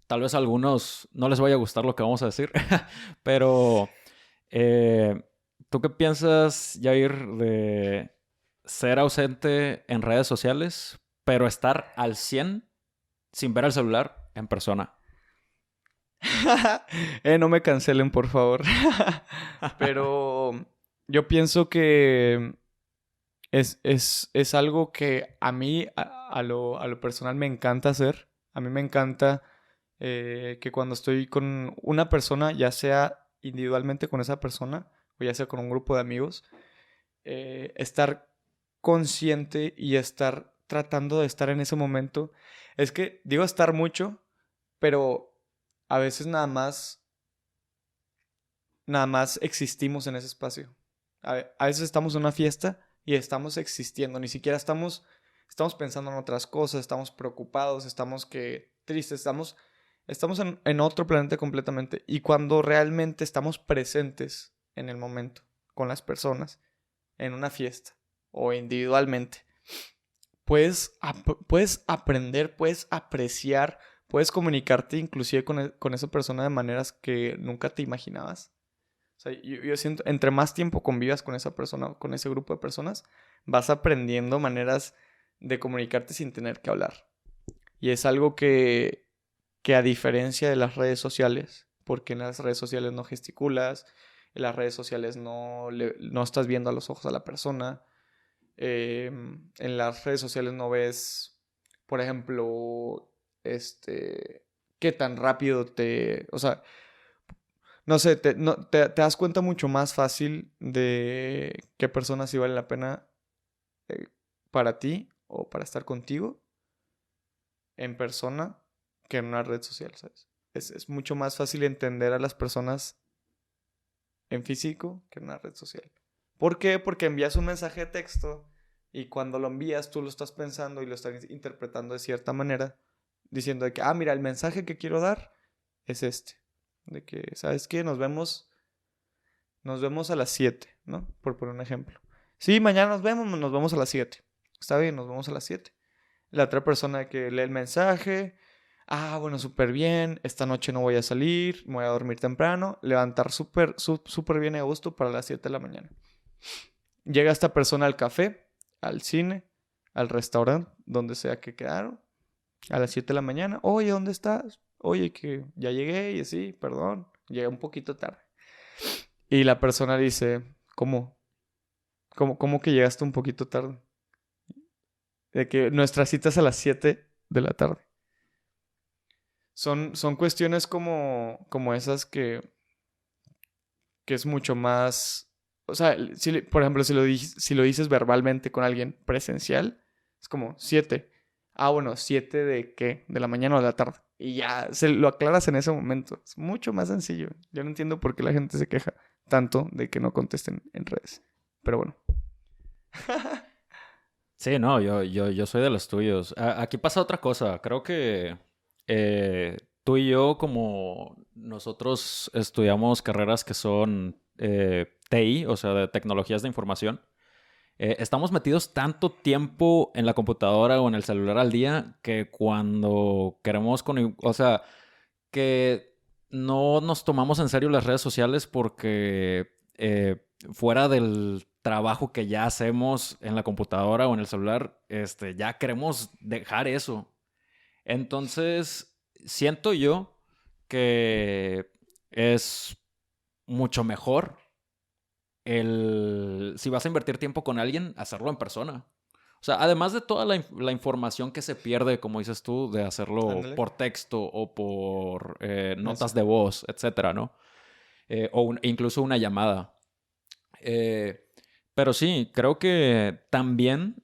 tal vez a algunos no les vaya a gustar lo que vamos a decir, pero eh, ¿tú qué piensas, Jair, de ser ausente en redes sociales, pero estar al 100 sin ver el celular en persona? No me cancelen, por favor. Pero yo pienso que es algo que a mí, a lo personal, me encanta hacer. A mí me encanta que cuando estoy con una persona, ya sea individualmente con esa persona o ya sea con un grupo de amigos, estar consciente y estar tratando de estar en ese momento. Es que digo estar mucho, pero a veces nada más existimos en ese espacio. A veces estamos en una fiesta y estamos existiendo, ni siquiera estamos pensando en otras cosas, estamos preocupados, estamos tristes, estamos en otro planeta completamente. Y cuando realmente estamos presentes en el momento, con las personas, en una fiesta o individualmente, puedes aprender, puedes apreciar, puedes comunicarte inclusive con esa persona de maneras que nunca te imaginabas. O sea, yo siento, entre más tiempo convivas con esa persona, con ese grupo de personas, vas aprendiendo maneras de comunicarte sin tener que hablar. Y es algo que a diferencia de las redes sociales, porque en las redes sociales no gesticulas, en las redes sociales no estás viendo a los ojos a la persona, en las redes sociales no ves, por ejemplo, qué tan rápido o sea, no sé, te das cuenta mucho más fácil de qué personas sí valen la pena eh, para ti o para estar contigo en persona que en una red social, ¿sabes? Es mucho más fácil entender a las personas en físico que en una red social. ¿Por qué? Porque envías un mensaje de texto y cuando lo envías tú lo estás pensando y lo estás interpretando de cierta manera, diciendo de que, mira, el mensaje que quiero dar es este. De que, ¿sabes qué? Nos vemos a las 7, ¿no? Por poner un ejemplo. Sí, mañana nos vemos a las 7. Está bien, nos vemos a las 7. La otra persona que lee el mensaje, bueno, súper bien, esta noche no voy a salir, me voy a dormir temprano, levantar súper bien y a gusto para las 7 de la mañana. Llega esta persona al café, al cine, al restaurante, donde sea que quedaron, a las 7 de la mañana. Oye, ¿dónde estás? Oye, que ya llegué y así, perdón, llegué un poquito tarde. Y la persona dice, ¿cómo? ¿Cómo que llegaste un poquito tarde? De que nuestra cita es a las 7 de la tarde. Son cuestiones como esas que es mucho más. O sea, por ejemplo, si lo dices verbalmente con alguien presencial, es como 7. Bueno, 7 de qué? ¿De la mañana o de la tarde? Y ya se lo aclaras en ese momento. Es mucho más sencillo. Yo no entiendo por qué la gente se queja tanto de que no contesten en redes. Pero bueno. Sí, no, yo soy de los tuyos. Aquí pasa otra cosa. Creo que tú y yo, como nosotros estudiamos carreras que son TI, o sea, de tecnologías de información, estamos metidos tanto tiempo en la computadora o en el celular al día que cuando queremos, o sea, que no nos tomamos en serio las redes sociales porque fuera del trabajo que ya hacemos en la computadora o en el celular, ya queremos dejar eso. Entonces, siento yo que es mucho mejor si vas a invertir tiempo con alguien, hacerlo en persona. O sea, además de toda la información que se pierde, como dices tú, de hacerlo Ándale. por texto o por notas de Mensaje. voz, etcétera, ¿no? Incluso una llamada. Eh, pero sí, creo que también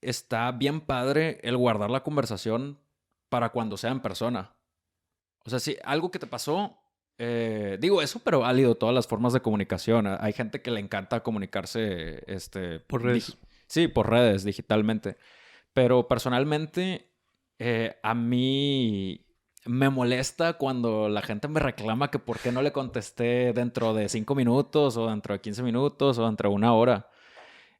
está bien padre el guardar la conversación para cuando sea en persona. O sea, si algo que te pasó, digo, eso, pero válido todas las formas de comunicación. Hay gente que le encanta comunicarse, Por redes. sí, por redes, digitalmente. Pero personalmente, a mí me molesta cuando la gente me reclama que por qué no le contesté dentro de 5 minutos o dentro de 15 minutos o dentro de una hora.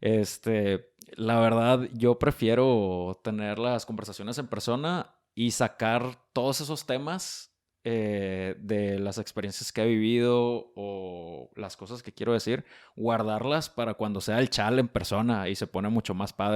La verdad, yo prefiero tener las conversaciones en persona y sacar todos esos temas de las experiencias que he vivido o las cosas que quiero decir, guardarlas para cuando sea el chal en persona y se pone mucho más padre.